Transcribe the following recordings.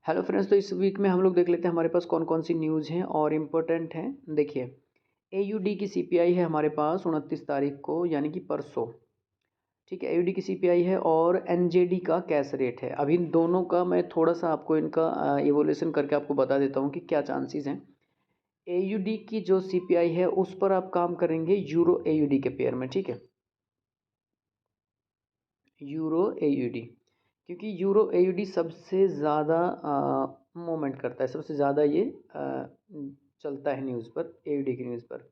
Hello friends, तो इस week में हम लोग देख लेते हैं हमारे पास कौन कौन सी न्यूज़ हैं और इम्पोर्टेंट हैं। देखिए, एयूडी की सीपीआई है हमारे पास 29 तारीख को, यानी कि परसों। ठीक है, एयूडी की सीपीआई है और एनजेडी का कैश रेट है। अभी इन दोनों का मैं थोड़ा सा आपको इनका इवोल्यूशन करके आपको बता देता हूँ कि क्या चांसेस हैं। एयूडी की जो सीपीआई है उस पर आप काम करेंगे यूरो एयूडी के पेयर में। ठीक है, यूरो एयूडी, क्योंकि यूरो एयूडी सबसे ज़्यादा मूवमेंट करता है, सबसे ज़्यादा ये चलता है न्यूज़ पर, एयूडी की न्यूज़ पर।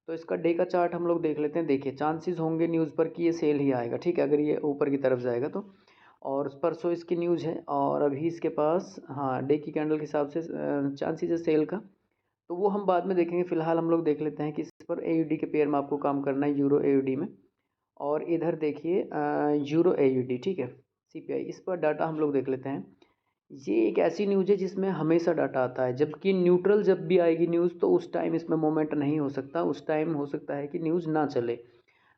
तो इसका डे का चार्ट हम लोग देख लेते हैं। देखिए, चांसेस होंगे न्यूज़ पर कि ये सेल ही आएगा। ठीक है, अगर ये ऊपर की तरफ जाएगा तो। और परसों इसकी न्यूज़ है और अभी इसके पास हाँ डे की कैंडल के हिसाब से चांसेस है सेल का। तो वो हम बाद में देखेंगे। फिलहाल हम लोग देख लेते हैं कि इस पर एयूडी के पेयर में आपको काम करना है, यूरो एयूडी में। और इधर देखिए यूरो एयूडी। ठीक है, सीपीआई, इस पर डाटा हम लोग देख लेते हैं। ये एक ऐसी न्यूज़ है जिसमें हमेशा डाटा आता है, जबकि न्यूट्रल जब भी आएगी न्यूज़ तो उस टाइम इसमें मोमेंट नहीं हो सकता। उस टाइम हो सकता है कि न्यूज़ ना चले,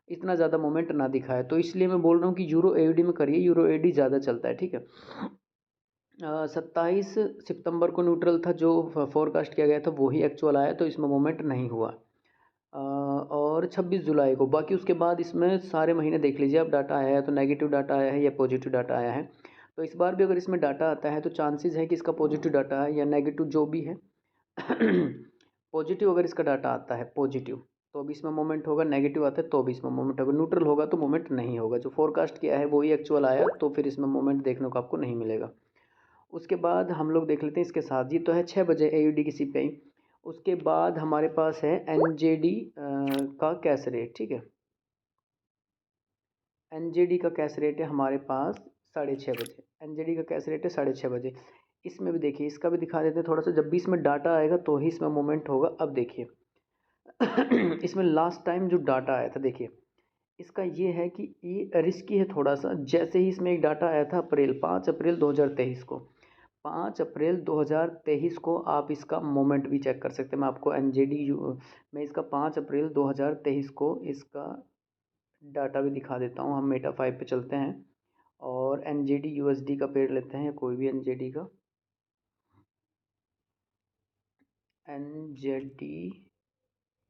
इतना ज़्यादा मोमेंट ना दिखाए। तो इसलिए मैं बोल रहा हूँ कि यूरो एयूडी में करिए, यूरो एयूडी ज़्यादा चलता है। ठीक है, 27 सितंबर को न्यूट्रल था, जो फोरकास्ट किया गया था वही एक्चुअल आया, तो इसमें मोमेंट नहीं हुआ। और 26 जुलाई को, बाकी उसके बाद इसमें सारे महीने देख लीजिए आप, डाटा आया है तो नेगेटिव डाटा आया है या पॉजिटिव डाटा आया है। तो इस बार भी अगर इसमें डाटा आता है तो चांसेस है कि इसका पॉजिटिव डाटा है या नेगेटिव जो भी है। पॉजिटिव अगर इसका डाटा आता है पॉजिटिव तो भी इसमें मोमेंट होगा, नेगेटिव आता है तो भी इसमें मोमेंट होगा, न्यूट्रल होगा तो मोमेंट नहीं होगा। जो फोरकास्ट किया है वही एक्चुअल आया तो फिर इसमें मोमेंट देखने को आपको नहीं मिलेगा। उसके बाद हम लोग देख लेते हैं इसके साथ, ये तो है 6 बजे एयूडी की सीपीआई। उसके बाद हमारे पास है एनजेडी का कैश रेट। ठीक है, एनजेडी का कैश रेट है हमारे पास 6:30 बजे। एनजेडी का कैश रेट है 6:30 बजे। इसमें भी देखिए, इसका भी दिखा देते हैं थोड़ा सा। जब भी इसमें डाटा आएगा तो ही इसमें मोमेंट होगा। अब देखिए इसमें लास्ट टाइम जो डाटा आया था, देखिए इसका ये है कि ये रिस्की है थोड़ा सा। जैसे ही इसमें एक डाटा आया था अप्रैल 5 अप्रैल 2023 को, 5 अप्रैल 2023 को आप इसका मोमेंट भी चेक कर सकते हैं। मैं आपको मैं इसका 5 अप्रैल 2023 को इसका डाटा भी दिखा देता हूँ। हम मेटा 5 पे चलते हैं और एनजेडी यूएसडी का पेड़ लेते हैं, या कोई भी एनजेडी का, एनजेडी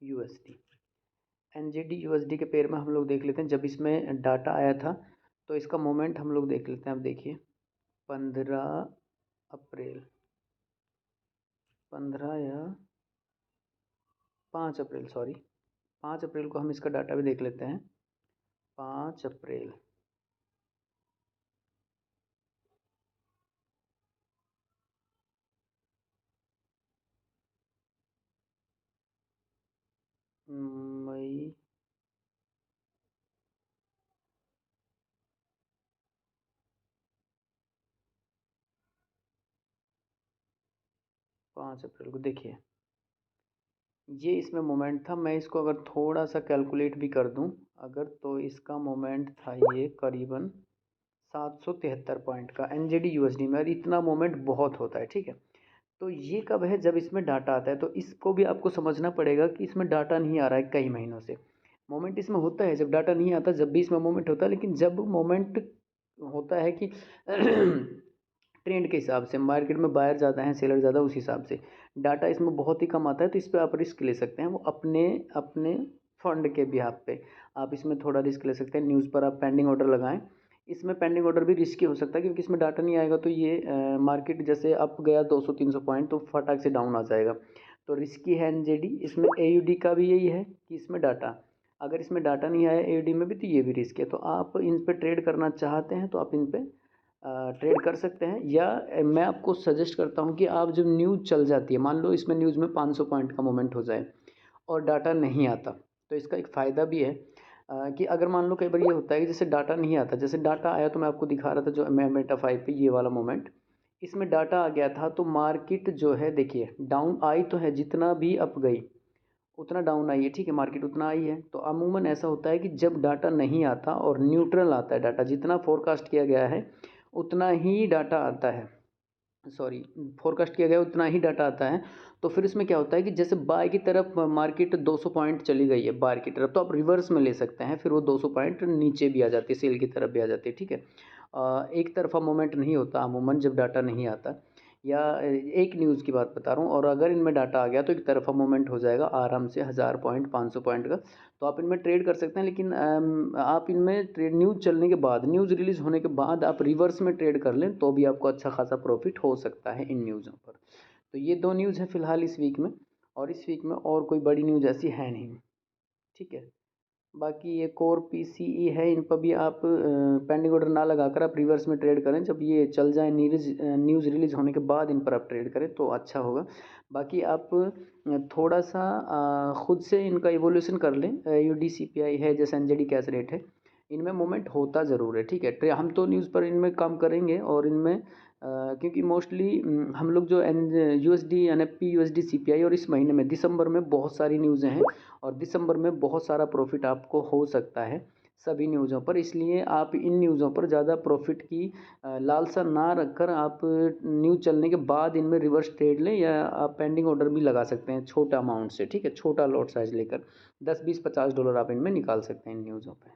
यूएसडी। एनजेडी यूएसडी के पेड़ में हम लोग देख लेते हैं जब इसमें डाटा आया था तो इसका मोमेंट हम लोग देख लेते हैं। अब देखिए 15 अप्रैल, 15 या 5 अप्रैल, सॉरी 5 अप्रैल को हम इसका डाटा भी देख लेते हैं। 5 अप्रैल, मई, 5 अप्रैल को देखिए ये इसमें मोमेंट था। मैं इसको अगर थोड़ा सा कैलकुलेट भी कर दूं अगर, तो इसका मोमेंट था ये करीबन 773 पॉइंट का एनजेडी यूएसडी में। और इतना मोमेंट बहुत होता है। ठीक है, तो ये कब है? जब इसमें डाटा आता है। तो इसको भी आपको समझना पड़ेगा कि इसमें डाटा नहीं आ रहा है कई महीनों से। मोमेंट इसमें होता है जब डाटा नहीं आता, जब भी इसमें मोमेंट होता है। लेकिन जब मोमेंट होता है कि ट्रेंड के हिसाब से, मार्केट में बायर ज़्यादा हैं सेलर ज़्यादा, उस हिसाब से डाटा इसमें बहुत ही कम आता है। तो इस पर आप रिस्क ले सकते हैं, वो अपने अपने फंड के बिहाफ पे आप इसमें थोड़ा रिस्क ले सकते हैं। न्यूज़ पर आप पेंडिंग ऑर्डर लगाएं। इसमें पेंडिंग ऑर्डर भी रिस्की हो सकता है क्योंकि इसमें डाटा नहीं आएगा तो ये मार्केट जैसे अप गया 200-300 पॉइंट तो फटाक से डाउन आ जाएगा। तो रिस्की है एनजेडी। इसमें एयूडी का भी यही है कि इसमें डाटा, अगर इसमें डाटा नहीं आया एयूडी में भी तो ये भी रिस्क है। तो आप इन पे ट्रेड करना चाहते हैं तो आप इन पे ट्रेड कर सकते हैं। या मैं आपको सजेस्ट करता हूं कि आप जब न्यूज़ चल जाती है, मान लो इसमें न्यूज़ में 500 पॉइंट का मोमेंट हो जाए और डाटा नहीं आता, तो इसका एक फ़ायदा भी है कि अगर मान लो कई बार ये होता है कि जैसे डाटा नहीं आता, जैसे डाटा आया तो मैं आपको दिखा रहा था जो मैं मेटा 5 पे ये वाला मोमेंट, इसमें डाटा आ गया था तो मार्केट जो है देखिए डाउन आई तो है, जितना भी अप गई उतना डाउन आई है। ठीक है, मार्केट उतना आई है। तो अमूमन ऐसा होता है कि जब डाटा नहीं आता और न्यूट्रल आता है, डाटा जितना फोरकास्ट किया गया है उतना ही डाटा आता है, सॉरी फोरकास्ट किया गया उतना ही डाटा आता है। तो फिर इसमें क्या होता है कि जैसे बाय की तरफ मार्केट 200 पॉइंट चली गई है बाय की तरफ, तो आप रिवर्स में ले सकते हैं, फिर वो 200 पॉइंट नीचे भी आ जाती है, सेल की तरफ भी आ जाती है। ठीक है, एक तरफा मोमेंट नहीं होता अमूमन जब डाटा नहीं आता। या एक न्यूज़ की बात बता रहा हूँ, और अगर इनमें डाटा आ गया तो एक तरफा मूवमेंट हो जाएगा आराम से 1000 पॉइंट 500 पॉइंट का। तो आप इनमें ट्रेड कर सकते हैं, लेकिन आप इनमें ट्रेड न्यूज़ चलने के बाद, न्यूज़ रिलीज़ होने के बाद आप रिवर्स में ट्रेड कर लें तो भी आपको अच्छा खासा प्रॉफिट हो सकता है इन न्यूज़ों पर। तो ये 2 न्यूज़ हैं फ़िलहाल इस वीक में, और इस वीक में और कोई बड़ी न्यूज़ ऐसी है नहीं। ठीक है। बाकी ये कोर पीसीई है, इन पर भी आप पेंडिंग ऑर्डर ना लगाकर आप रिवर्स में ट्रेड करें, जब ये चल जाए न्यूज़ रिलीज़ होने के बाद इन पर आप ट्रेड करें तो अच्छा होगा। बाकी आप थोड़ा सा खुद से इनका इवोल्यूशन कर लें। यूडीसीपीआई है, जैसे एनजेडी कैश रेट है, इनमें मूवमेंट होता ज़रूर है। ठीक है, हम तो न्यूज़ पर इनमें काम करेंगे, और इनमें क्योंकि मोस्टली हम लोग जो एन यूएसडी एनएफपी यूएसडी सीपीआई, और इस महीने में दिसंबर में बहुत सारी न्यूज़ें हैं, और दिसंबर में बहुत सारा प्रॉफिट आपको हो सकता है सभी न्यूज़ों पर। इसलिए आप इन न्यूज़ों पर ज़्यादा प्रॉफिट की लालसा ना रखकर आप न्यूज़ चलने के बाद इनमें रिवर्स ट्रेड लें, या आप पेंडिंग ऑर्डर भी लगा सकते हैं छोटा अमाउंट से। ठीक है, छोटा लॉट साइज लेकर $10, $20, $50 आप इनमें निकाल सकते हैं इन न्यूज़ों पर।